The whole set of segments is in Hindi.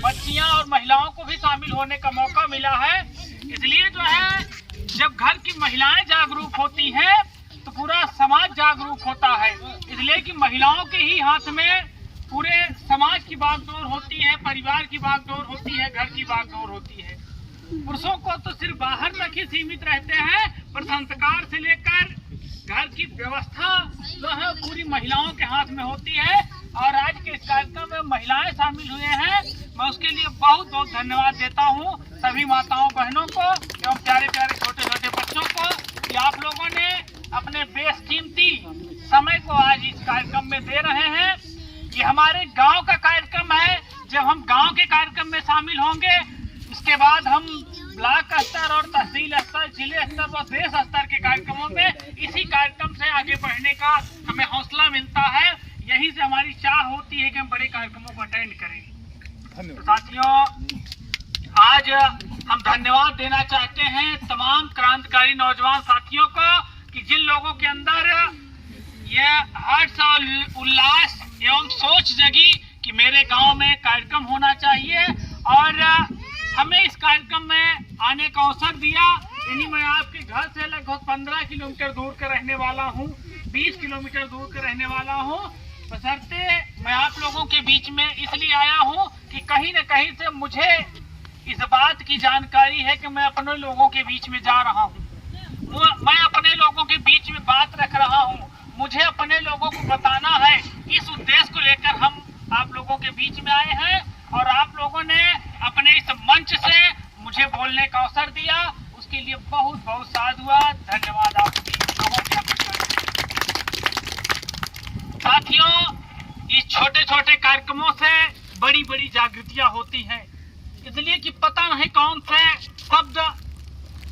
बच्चियां और महिलाओं को भी शामिल होने का मौका मिला है। इसलिए जो है जब घर की महिलाएं जागरूक होती हैं तो पूरा समाज जागरूक होता है। इसलिए कि महिलाओं के ही हाथ में पूरे समाज की बागडोर होती है, परिवार की बागडोर होती है, घर की बागडोर होती है। पुरुषों को तो सिर्फ बाहर तक ही सीमित रहते हैं, पर संस्कार से लेकर घर की व्यवस्था जो है पूरी महिलाओं के हाथ में होती है। और आज के इस कार्यक्रम में महिलाएं शामिल हुए हैं, मैं उसके लिए बहुत बहुत धन्यवाद देता हूं सभी माताओं बहनों को एवं प्यारे प्यारे छोटे छोटे बच्चों को कि आप लोगों ने अपने बेशकीमती समय को आज इस कार्यक्रम में दे रहे हैं। ये हमारे गांव का कार्यक्रम है। जब हम गांव के कार्यक्रम में शामिल होंगे उसके बाद हम ब्लॉक स्तर और तहसील स्तर, जिले स्तर व देश स्तर के कार्यक्रमों में इसी कार्यक्रम से आगे बढ़ने का हमें हौसला मिलता है। यही से हमारी चाह होती है कि हम बड़े कार्यक्रमों को अटेंड करें। तो साथियों, आज हम धन्यवाद देना चाहते हैं तमाम क्रांतिकारी नौजवान साथियों को कि जिन लोगों के अंदर यह हर्ष और उल्लास एवं सोच जगी कि मेरे गांव में कार्यक्रम होना चाहिए और हमें इस कार्यक्रम में आने का अवसर दिया। यानी मैं आपके घर से लगभग 15 किलोमीटर दूर का रहने वाला हूं, 20 किलोमीटर दूर का रहने वाला हूं। बशर्ते मैं आप लोगों के बीच में इसलिए आया हूं कि कहीं न कहीं से मुझे इस बात की जानकारी है कि मैं अपने लोगों के बीच में जा रहा हूं, मैं अपने लोगों के बीच में बात रख रहा हूं। मुझे अपने लोगों को बताना है। इस उद्देश्य को लेकर हम आप लोगों के बीच में आए हैं और आप लोगों ने अपने इस मंच से मुझे बोलने का अवसर दिया, उसके लिए बहुत बहुत साधुवाद, धन्यवाद आप लोगों के। साथियों, इस छोटे छोटे कार्यक्रमों से बड़ी बड़ी जागृतियां होती हैं, इसलिए कि पता नहीं कौन से शब्द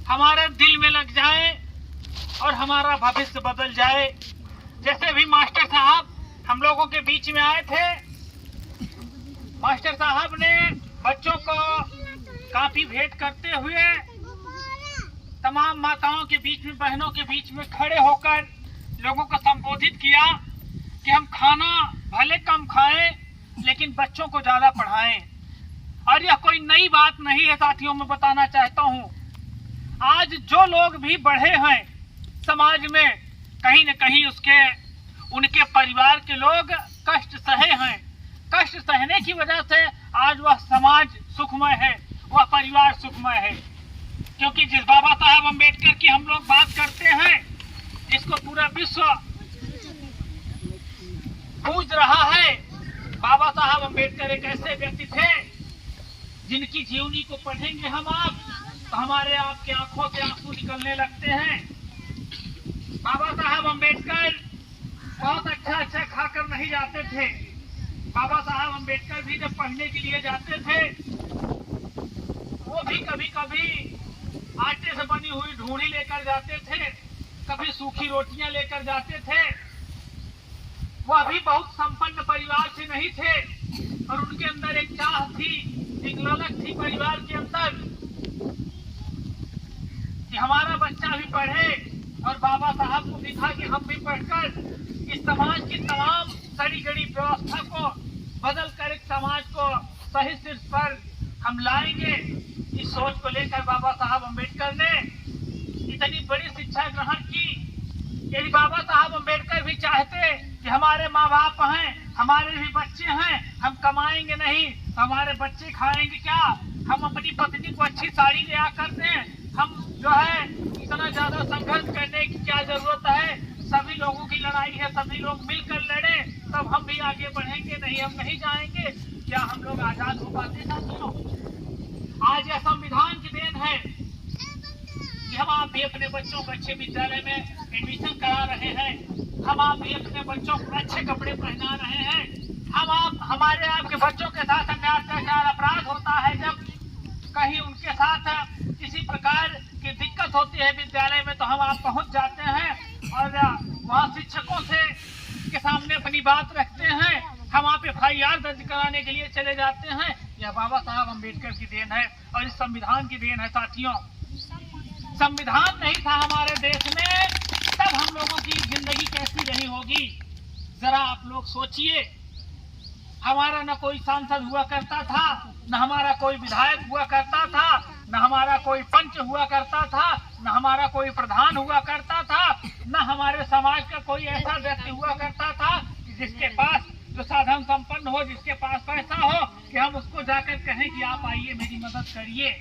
हमारे दिल में लग जाए और हमारा भविष्य बदल जाए। जैसे भी मास्टर साहब हम लोगों के बीच में आए थे, मास्टर साहब ने बच्चों को काफी भेंट करते हुए तमाम माताओं के बीच में, बहनों के बीच में खड़े होकर लोगों को संबोधित किया कि हम खाना भले कम खाएं लेकिन बच्चों को ज्यादा पढ़ाएं। और यह कोई नई बात नहीं है साथियों, मैं बताना चाहता हूं आज जो लोग भी बढ़े हैं समाज में, कहीं न कहीं उनके परिवार के लोग कष्ट सहे हैं। कष्ट सहने की वजह से आज वह समाज सुखमय है, वह परिवार सुखमय है। क्योंकि जिस बाबा साहब अम्बेडकर की हम लोग बात करते हैं, जिसको पूरा विश्व पूज रहा है, बाबा साहब अम्बेडकर एक ऐसे व्यक्ति थे जिनकी जीवनी को पढ़ेंगे हम आप तो हमारे आपके आंखों से आंसू निकलने लगते हैं। बाबा साहब अम्बेडकर बहुत अच्छा खाकर नहीं जाते थे। बाबा साहब अम्बेडकर भी जब पढ़ने के लिए जाते थे वो भी कभी कभी आटे से बनी हुई ढूंढी लेकर जाते थे, कभी सूखी रोटियां लेकर जाते थे। वह भी बहुत संपन्न परिवार से नहीं थे और उनके अंदर एक चाह थी, एक ललक थी परिवार के अंदर कि हमारा बच्चा भी पढ़े। और बाबा साहब को भी था कि हम भी पढ़कर इस समाज की तमाम सड़ी गड़ी व्यवस्था को बदल कर एक समाज को सही शीर्ष पर हम लाएंगे। इस सोच को लेकर बाबा साहब अम्बेडकर ने इतनी बड़ी शिक्षा ग्रहण की। यदि बाबा साहब अम्बेडकर भी चाहते कि हमारे माँ बाप हैं, हमारे भी बच्चे हैं, हम कमाएंगे नहीं तो हमारे बच्चे खाएंगे क्या, हम अपनी पत्नी को अच्छी साड़ी ले आकर दें, हम जो है इतना ज्यादा संघर्ष करने की क्या जरूरत है, सभी लोगों की लड़ाई है, सभी लोग मिलकर लड़े तब हम भी आगे बढ़ेंगे, नहीं हम नहीं जाएंगे, क्या हम लोग आजाद हो पाते साथियों? आज यह संविधान की देन है कि हम आप भी अपने बच्चों को अच्छे विद्यालय में एडमिशन करा रहे हैं, हम आप भी अपने बच्चों को अच्छे कपड़े पहना रहे हैं, हम आप हमारे आपके बच्चों के साथ अन्याय अत्याचार अपराध होता है, जब कहीं उनके साथ किसी प्रकार की दिक्कत होती है विद्यालय में तो हम आप पहुंच जाते हैं और वहाँ शिक्षकों से के सामने अपनी बात रखते हैं, हम आप FIR दर्ज कराने के लिए चले जाते हैं। यह बाबा साहब अम्बेडकर की देन है और इस संविधान की देन है साथियों। संविधान नहीं था हमारे देश में तब हम लोगों की जिंदगी कैसी रही होगी, जरा आप लोग सोचिए। हमारा न कोई सांसद हुआ करता था, न हमारा कोई विधायक हुआ करता था, न हमारा कोई पंच हुआ करता था, न हमारा कोई प्रधान हुआ करता था, न हमारे समाज का कोई ऐसा व्यक्ति हुआ करता था जिसके पास जो साधन संपन्न हो, जिसके पास पैसा हो कि हम उसको जाकर कहें कि आप आइए मेरी मदद करिए।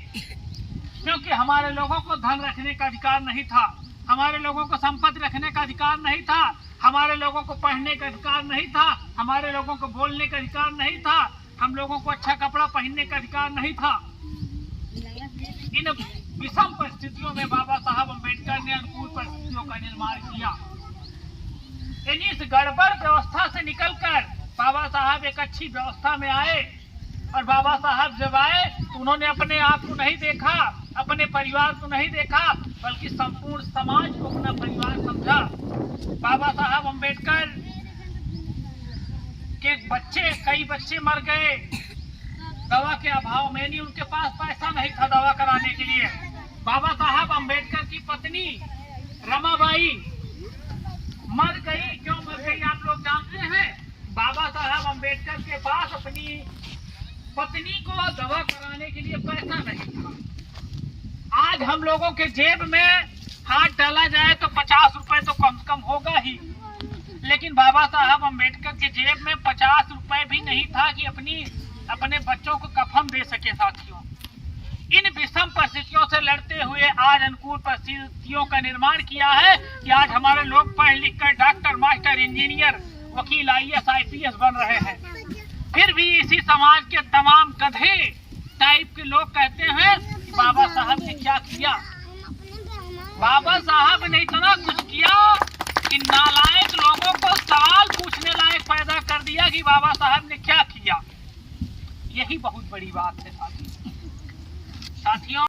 क्योंकि हमारे लोगों को धन रखने का अधिकार नहीं था, हमारे लोगों को संपत्ति रखने का अधिकार नहीं था, हमारे लोगों को पहनने का अधिकार नहीं था, हमारे लोगों को बोलने का अधिकार नहीं था, हम लोगों को अच्छा कपड़ा पहनने का अधिकार नहीं था। इन विषम परिस्थितियों में बाबा साहब अम्बेडकर ने अनुकूल परिस्थितियों का निर्माण किया। इस गड़बड़ व्यवस्था से निकलकर बाबा साहब एक अच्छी व्यवस्था में आए, और बाबा साहब जब आए तो उन्होंने अपने आप को नहीं देखा, अपने परिवार को नहीं देखा, बल्कि संपूर्ण समाज को अपना परिवार समझा। बाबा साहब अम्बेडकर के कई बच्चे मर गए दवा के अभाव में, नहीं उनके पास पैसा नहीं था दवा कराने के लिए। बाबा साहब अम्बेडकर की पत्नी रमाबाई मर गई। क्यों मर गई आप लोग जानते हैं? बाबा साहब अम्बेडकर के पास अपनी पत्नी को दवा कराने के लिए पैसा नहीं था। आज हम लोगों के जेब में हाथ डाला जाए तो 50 रुपए तो कम से कम होगा ही, लेकिन बाबा साहब अम्बेडकर के जेब में 50 रुपए भी नहीं था कि अपने बच्चों को कफन दे सके। साथियों, इन विषम परिस्थितियों से लड़ते हुए आज अनुकूल परिस्थितियों का निर्माण किया है कि आज हमारे लोग पढ़ लिख कर डॉक्टर, मास्टर, इंजीनियर, वकील, IAS, IPS बन रहे हैं। फिर भी इसी समाज के तमाम गधे टाइप के लोग कहते हैं कि बाबा साहब ने क्या किया। बाबा साहब ने इतना कुछ किया कि नालायक लोगों को सवाल पूछने लायक पैदा कर दिया कि बाबा साहब ने क्या किया। यही बहुत बड़ी बात है साथियों।